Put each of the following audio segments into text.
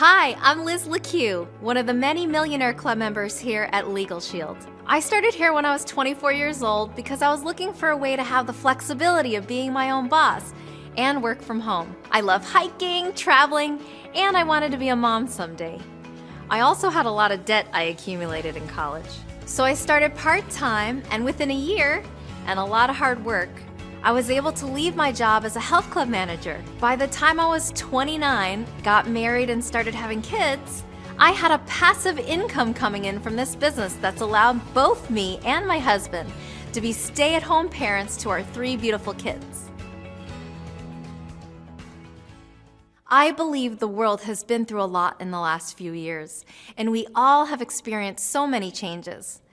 Hi, I'm Liz LeCue, one of the many Millionaire Club members here at Legal Shield. I started here when I was 24 years old because I was looking for a way to have the flexibility of being my own boss and work from home. I love hiking, traveling, and I wanted to be a mom someday. I also had a lot of debt I accumulated in college. So I started part-time, and within a year, and a lot of hard work, I was able to leave my job as a health club manager. By the time I was 29, got married and started having kids, I had a passive income coming in from this business that's allowed both me and my husband to be stay-at-home parents to our 3 beautiful kids. I believe the world has been through a lot in the last few years, and we all have experienced so many changes.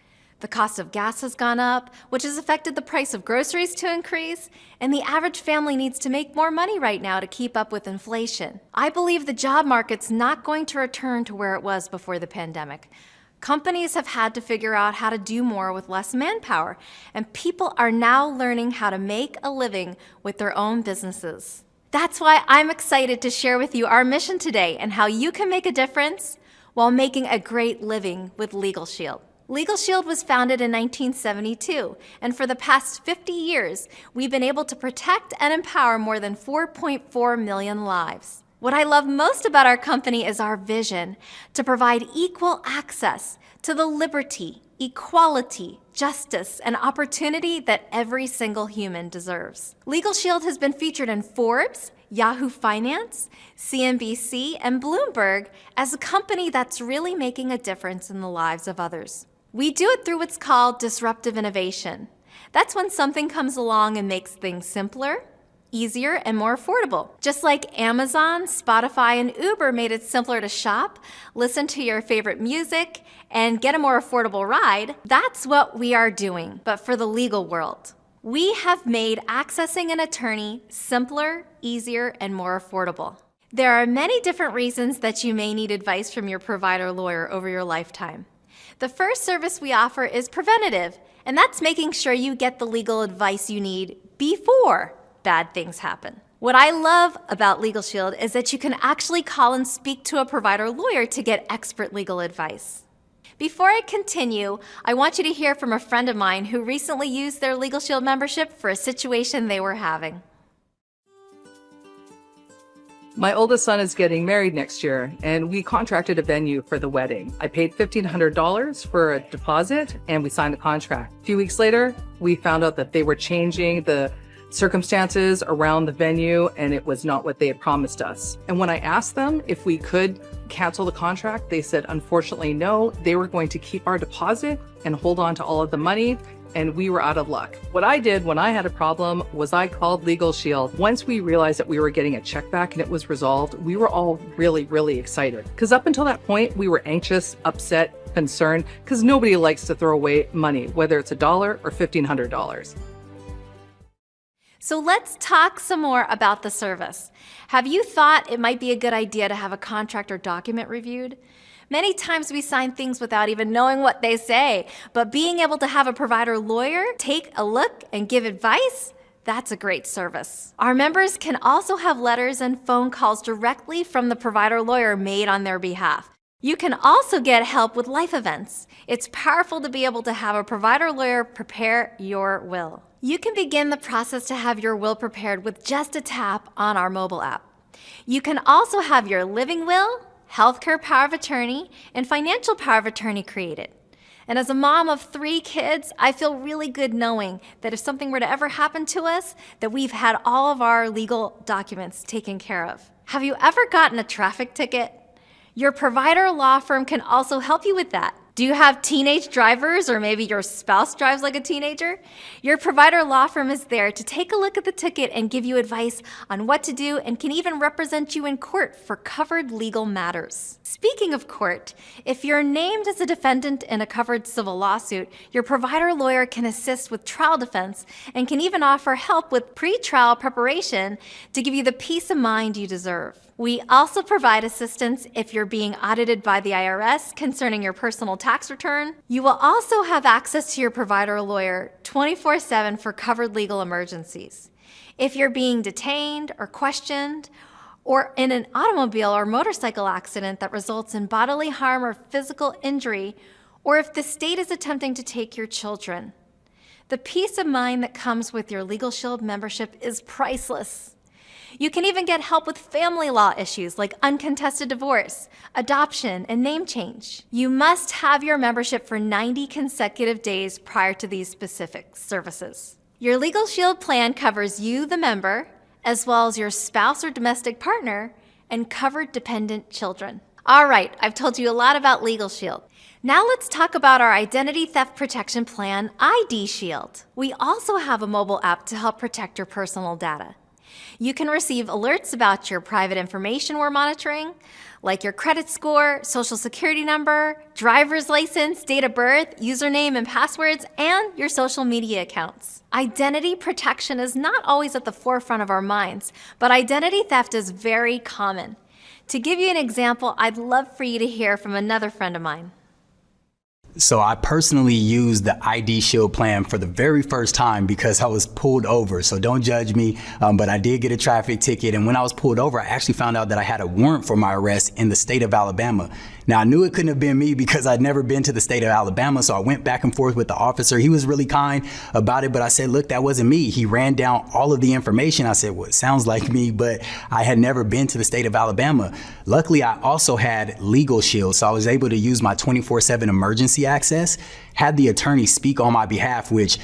The cost of gas has gone up, which has affected the price of groceries to increase, and the average family needs to make more money right now to keep up with inflation. I believe the job market's not going to return to where it was before the pandemic. Companies have had to figure out how to do more with less manpower, and people are now learning how to make a living with their own businesses. That's why I'm excited to share with you our mission today and how you can make a difference while making a great living with Legal Shield. Legal Shield was founded in 1972, and for the past 50 years, we've been able to protect and empower more than 4.4 million lives. What I love most about our company is our vision to provide equal access to the liberty, equality, justice, and opportunity that every single human deserves. Legal Shield has been featured in Forbes, Yahoo Finance, CNBC, and Bloomberg as a company that's really making a difference in the lives of others. We do it through what's called disruptive innovation. That's when something comes along and makes things simpler, easier, and more affordable. Just like Amazon, Spotify, and Uber made it simpler to shop, listen to your favorite music, and get a more affordable ride, that's what we are doing, but for the legal world. We have made accessing an attorney simpler, easier, and more affordable. There are many different reasons that you may need advice from your provider lawyer over your lifetime. The first service we offer is preventative, and that's making sure you get the legal advice you need before bad things happen. What I love about Legal Shield is that you can actually call and speak to a provider lawyer to get expert legal advice. Before I continue, I want you to hear from a friend of mine who recently used their Legal Shield membership for a situation they were having. My oldest son is getting married next year, and we contracted a venue for the wedding. I paid $1,500 for a deposit, and we signed the contract. A few weeks later, we found out that they were changing the circumstances around the venue, and it was not what they had promised us. And when I asked them if we could cancel the contract, they said, unfortunately, no. They were going to keep our deposit and hold on to all of the money, and we were out of luck. What I did when I had a problem was I called Legal Shield. Once we realized that we were getting a check back and it was resolved, we were all really excited. Because up until that point, we were anxious, upset, concerned, because nobody likes to throw away money, whether it's $1 or $1,500. So let's talk some more about the service. Have you thought it might be a good idea to have a contract or document reviewed? Many times we sign things without even knowing what they say, but being able to have a provider lawyer take a look and give advice, that's a great service. Our members can also have letters and phone calls directly from the provider lawyer made on their behalf. You can also get help with life events. It's powerful to be able to have a provider lawyer prepare your will. You can begin the process to have your will prepared with just a tap on our mobile app. You can also have your living will, healthcare power of attorney, and financial power of attorney created. And as a mom of 3 kids, I feel really good knowing that if something were to ever happen to us, that we've had all of our legal documents taken care of. Have you ever gotten a traffic ticket? Your provider law firm can also help you with that. Do you have teenage drivers, or maybe your spouse drives like a teenager? Your provider law firm is there to take a look at the ticket and give you advice on what to do, and can even represent you in court for covered legal matters. Speaking of court, if you're named as a defendant in a covered civil lawsuit, your provider lawyer can assist with trial defense and can even offer help with pre-trial preparation to give you the peace of mind you deserve. We also provide assistance if you're being audited by the IRS concerning your personal tax return. You will also have access to your provider lawyer 24/7 for covered legal emergencies. If you're being detained or questioned, or in an automobile or motorcycle accident that results in bodily harm or physical injury, or if the state is attempting to take your children. The peace of mind that comes with your Legal Shield membership is priceless. You can even get help with family law issues like uncontested divorce, adoption, and name change. You must have your membership for 90 consecutive days prior to these specific services. Your Legal Shield plan covers you, the member, as well as your spouse or domestic partner, and covered dependent children. All right, I've told you a lot about Legal Shield. Now let's talk about our identity theft protection plan, ID Shield. We also have a mobile app to help protect your personal data. You can receive alerts about your private information we're monitoring, like your credit score, social security number, driver's license, date of birth, username and passwords, and your social media accounts. Identity protection is not always at the forefront of our minds, but identity theft is very common. To give you an example, I'd love for you to hear from another friend of mine. So I personally used the ID Shield plan for the very first time because I was pulled over. So don't judge me, but I did get a traffic ticket. And when I was pulled over, I actually found out that I had a warrant for my arrest in the state of Alabama. Now I knew it couldn't have been me because I'd never been to the state of Alabama. So I went back and forth with the officer. He was really kind about it, but I said, look, that wasn't me. He ran down all of the information. I said, well, it sounds like me, but I had never been to the state of Alabama. Luckily, I also had Legal Shield. So I was able to use my 24/7 emergency access, had the attorney speak on my behalf, which,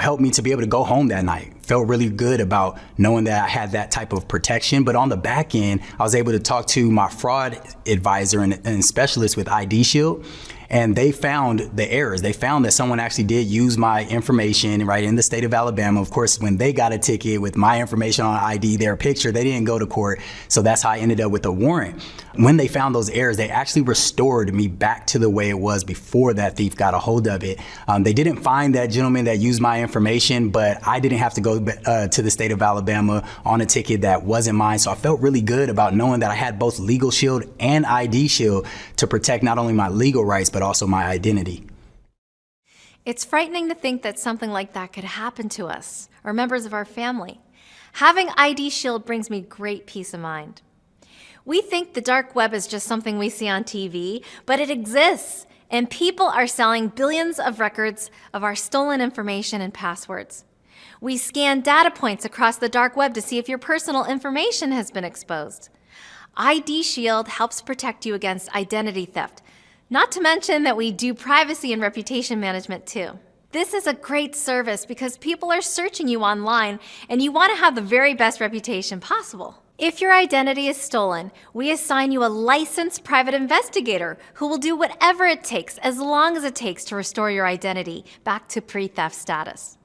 helped me to be able to go home that night. Felt really good about knowing that I had that type of protection. But on the back end, I was able to talk to my fraud advisor and specialist with ID Shield. And they found the errors. They found that someone actually did use my information right in the state of Alabama. Of course, when they got a ticket with my information on ID, their picture, they didn't go to court. So that's how I ended up with a warrant. When they found those errors, they actually restored me back to the way it was before that thief got a hold of it. They didn't find that gentleman that used my information, but I didn't have to go to the state of Alabama on a ticket that wasn't mine. So I felt really good about knowing that I had both Legal Shield and ID Shield to protect not only my legal rights, but also my identity. It's frightening to think that something like that could happen to us or members of our family. Having ID Shield brings me great peace of mind. We think the dark web is just something we see on TV, but it exists, and people are selling billions of records of our stolen information and passwords. We scan data points across the dark web to see if your personal information has been exposed. ID Shield helps protect you against identity theft, not to mention that we do privacy and reputation management too. This is a great service because people are searching you online and you want to have the very best reputation possible. If your identity is stolen, we assign you a licensed private investigator who will do whatever it takes, as long as it takes, to restore your identity back to pre-theft status.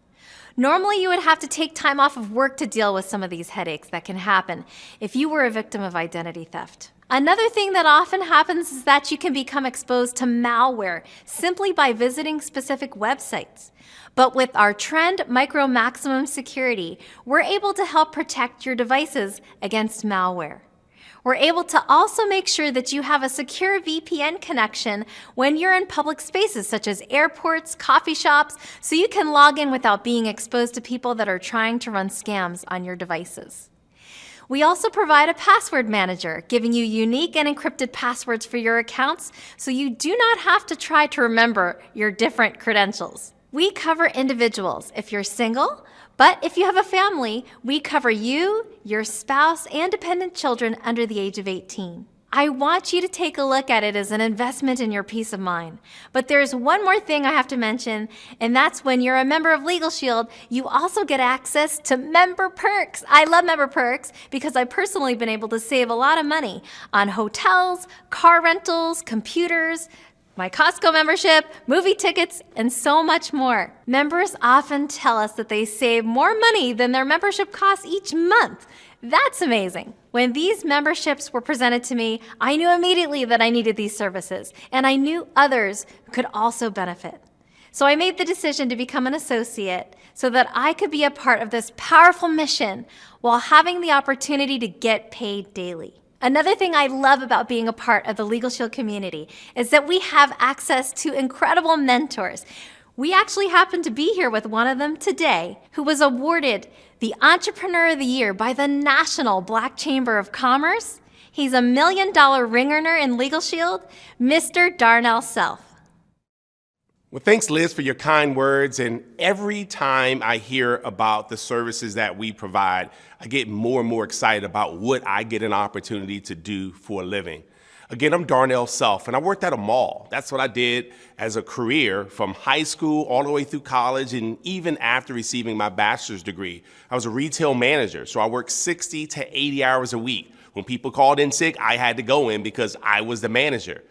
Normally, you would have to take time off of work to deal with some of these headaches that can happen if you were a victim of identity theft. Another thing that often happens is that you can become exposed to malware simply by visiting specific websites. But with our Trend Micro Maximum Security, we're able to help protect your devices against malware. We're able to also make sure that you have a secure VPN connection when you're in public spaces such as airports, coffee shops, so you can log in without being exposed to people that are trying to run scams on your devices. We also provide a password manager, giving you unique and encrypted passwords for your accounts, so you do not have to try to remember your different credentials. We cover individuals if you're single, but if you have a family, we cover you, your spouse, and dependent children under the age of 18. I want you to take a look at it as an investment in your peace of mind. But there's one more thing I have to mention, and that's when you're a member of Legal Shield, you also get access to member perks. I love member perks because I've personally been able to save a lot of money on hotels, car rentals, computers, my Costco membership, movie tickets, and so much more. Members often tell us that they save more money than their membership costs each month. That's amazing. When these memberships were presented to me, I knew immediately that I needed these services, and I knew others could also benefit. So I made the decision to become an associate so that I could be a part of this powerful mission while having the opportunity to get paid daily. Another thing I love about being a part of the Legal Shield community is that we have access to incredible mentors. We actually happen to be here with one of them today, who was awarded the Entrepreneur of the Year by the National Black Chamber of Commerce. He's a $1 million ring earner in Legal Shield, Mr. Darnell Self. Well, thanks, Liz, for your kind words. And every time I hear about the services that we provide, I get more and more excited about what I get an opportunity to do for a living. Again, I'm Darnell Self, and I worked at a mall. That's what I did as a career from high school all the way through college, and even after receiving my bachelor's degree. I was a retail manager, so I worked 60 to 80 hours a week. When people called in sick, I had to go in because I was the manager.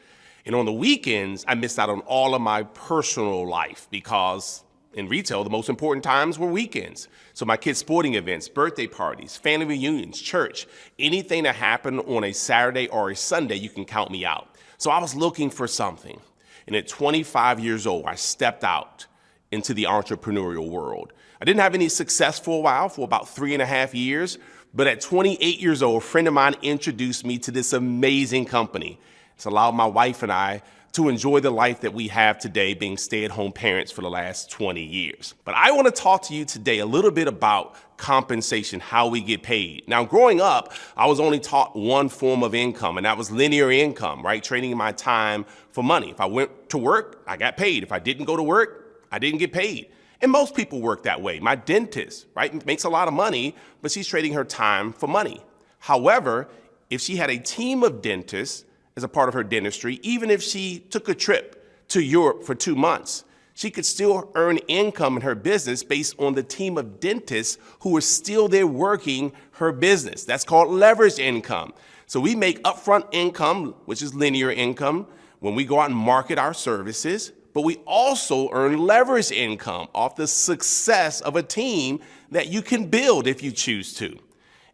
And on the weekends, I missed out on all of my personal life because in retail, the most important times were weekends. So my kids' sporting events, birthday parties, family reunions, church, anything that happened on a Saturday or a Sunday, you can count me out. So I was looking for something. And at 25 years old, I stepped out into the entrepreneurial world. I didn't have any success for a while, for about 3.5 years. But at 28 years old, a friend of mine introduced me to this amazing company. It's allowed my wife and I to enjoy the life that we have today, being stay-at-home parents for the last 20 years. But I want to talk to you today a little bit about compensation, how we get paid. Now, growing up, I was only taught one form of income, and that was linear income, right? Trading my time for money. If I went to work, I got paid. If I didn't go to work, I didn't get paid. And most people work that way. My dentist, right, makes a lot of money, but she's trading her time for money. However, if she had a team of dentists as a part of her dentistry, even if she took a trip to Europe for 2 months, she could still earn income in her business based on the team of dentists who are still there working her business. That's called leverage income. So we make upfront income, which is linear income, when we go out and market our services, but we also earn leverage income off the success of a team that you can build if you choose to.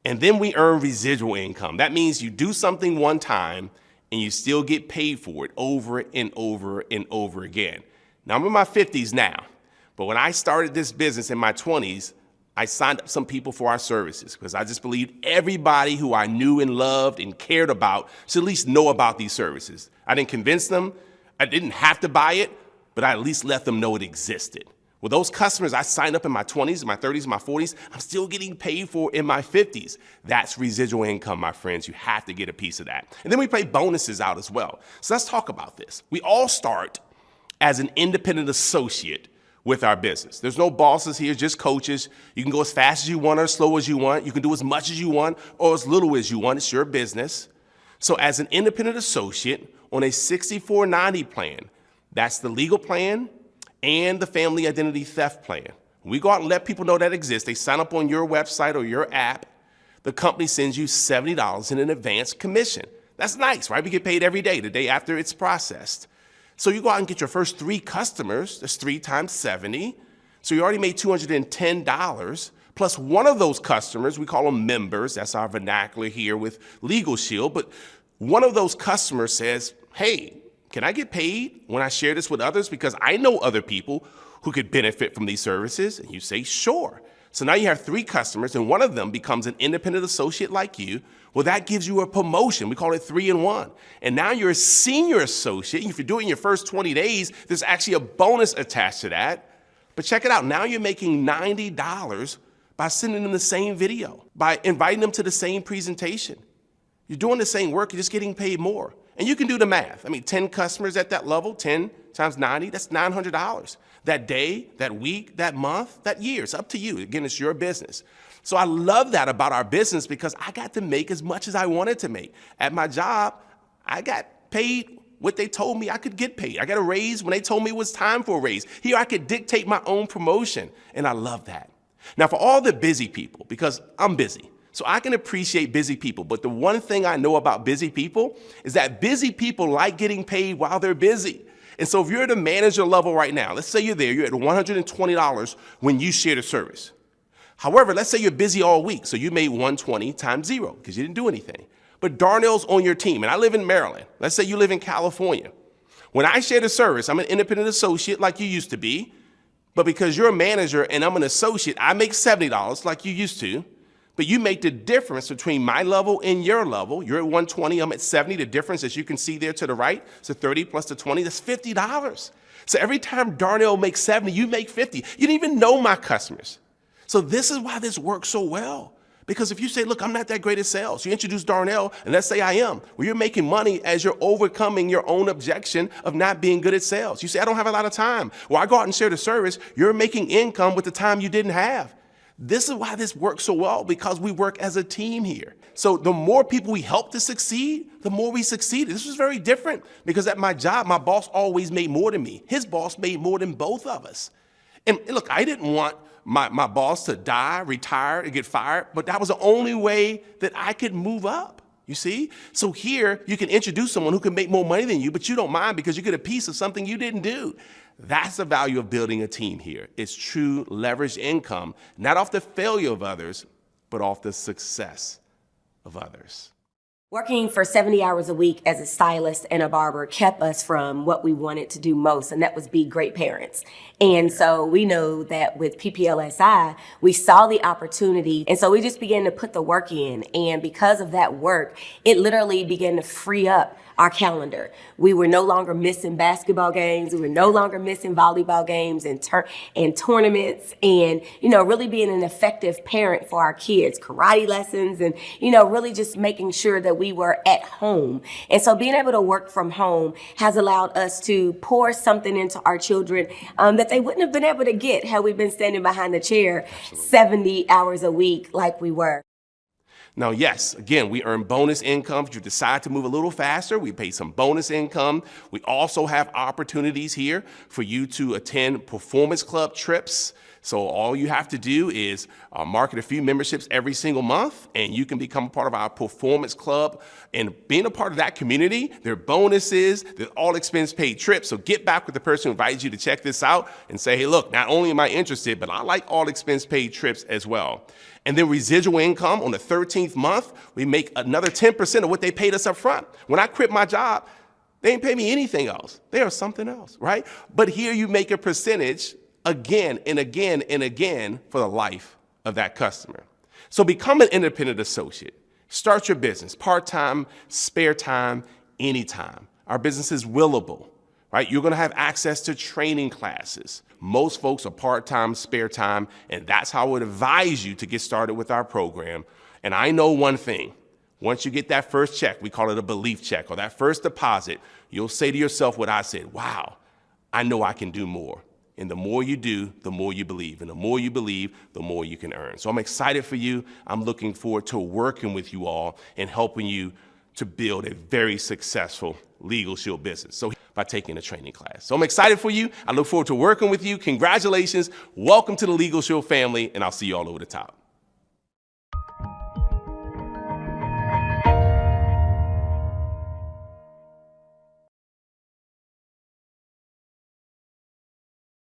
And then we earn residual income. That means you do something one time and you still get paid for it over and over and over again. Now, I'm in my 50s now, but when I started this business in my 20s, I signed up some people for our services because I just believed everybody who I knew and loved and cared about should at least know about these services. I didn't convince them. I didn't have to buy it, but I at least let them know it existed. With those customers I signed up in my 20s, my 30s, my 40s, I'm still getting paid for in my 50s. That's residual income, my friends. You have to get a piece of that. And then we pay bonuses out as well. So let's talk about this. We all start as an independent associate with our business. There's no bosses here, just coaches. You can go as fast as you want or as slow as you want. You can do as much as you want or as little as you want. It's your business. So as an independent associate on a 6490 plan, that's the legal plan and the family identity theft plan. We go out and let people know that exists. They sign up on your website or your app. The company sends you $70 in an advance commission. That's nice, right? We get paid every day, the day after it's processed. So you go out and get your first 3 customers. That's 3 times 70. So you already made $210. Plus one of those customers, we call them members. That's our vernacular here with Legal Shield. But one of those customers says, hey, can I get paid when I share this with others? Because I know other people who could benefit from these services. And you say, sure. So now you have 3 customers and one of them becomes an independent associate like you. Well, that gives you a promotion. We call it 3-in-1. And now you're a senior associate. If you do it in your first 20 days, there's actually a bonus attached to that. But check it out. Now you're making $90 by sending them the same video, by inviting them to the same presentation. You're doing the same work, you're just getting paid more. And you can do the math. I mean, 10 customers at that level, 10 times 90, that's $900. That day, that week, that month, that year, it's up to you. Again, it's your business. So I love that about our business because I got to make as much as I wanted to make. At my job, I got paid what they told me I could get paid. I got a raise when they told me it was time for a raise. Here I could dictate my own promotion, and I love that. Now, for all the busy people, because I'm busy, so I can appreciate busy people, but the one thing I know about busy people is that busy people like getting paid while they're busy. And so if you're at a manager level right now, let's say you're there, you're at $120 when you share the service. However, let's say you're busy all week, so you made $120 times 0 because you didn't do anything. But Darnell's on your team, and I live in Maryland. Let's say you live in California. When I share the service, I'm an independent associate like you used to be, but because you're a manager and I'm an associate, I make $70 like you used to. But you make the difference between my level and your level. You're at 120, I'm at 70. The difference, as you can see there to the right, so 30 plus the 20, that's $50. So every time Darnell makes 70, you make 50. You didn't even know my customers. So this is why this works so well. Because if you say, look, I'm not that great at sales, you introduce Darnell, and let's say I am, well, you're making money as you're overcoming your own objection of not being good at sales. You say, I don't have a lot of time. Well, I go out and share the service. You're making income with the time you didn't have. This is why this works so well, because we work as a team here. So the more people we help to succeed, the more we succeed. This was very different because at my job, my boss always made more than me. His boss made more than both of us. And look, I didn't want my boss to die, retire, and get fired, but that was the only way that I could move up, you see? So here, you can introduce someone who can make more money than you, but you don't mind because you get a piece of something you didn't do. That's the value of building a team here. It's true leveraged income, not off the failure of others, but off the success of others. Working for 70 hours a week as a stylist and a barber kept us from what we wanted to do most, and that was be great parents. And so we know that with PPLSI, we saw the opportunity, and so we just began to put the work in. And because of that work, it literally began to free up our calendar. We were no longer missing basketball games. We were no longer missing volleyball games and tournaments, and, really being an effective parent for our kids, karate lessons, and, really just making sure that we were at home. And so being able to work from home has allowed us to pour something into our children that they wouldn't have been able to get had we been standing behind the chair 70 hours a week like we were. Now, yes, again, we earn bonus income. If you decide to move a little faster, we pay some bonus income. We also have opportunities here for you to attend Performance Club trips. So all you have to do is market a few memberships every single month, and you can become a part of our Performance Club. And being a part of that community, there are bonuses, there's all expense paid trips. So get back with the person who invited you to check this out and say, hey, look, not only am I interested, but I like all expense paid trips as well. And then residual income on the 13th month, we make another 10% of what they paid us up front. When I quit my job, they didn't pay me anything else. They are something else, right? But here you make a percentage again and again and again for the life of that customer. So become an independent associate. Start your business, part-time, spare time, anytime. Our business is willable, right? You're gonna have access to training classes. Most folks are part-time, spare time, and that's how I would advise you to get started with our program. And I know one thing, once you get that first check, we call it a belief check, or that first deposit, you'll say to yourself what I said, wow, I know I can do more. And the more you do, the more you believe. And the more you believe, the more you can earn. So I'm excited for you. I'm looking forward to working with you all and helping you to build a very successful Legal Shield business. So by taking a training class. So I'm excited for you. I look forward to working with you. Congratulations. Welcome to the Legal Shield family, and I'll see you all over the top.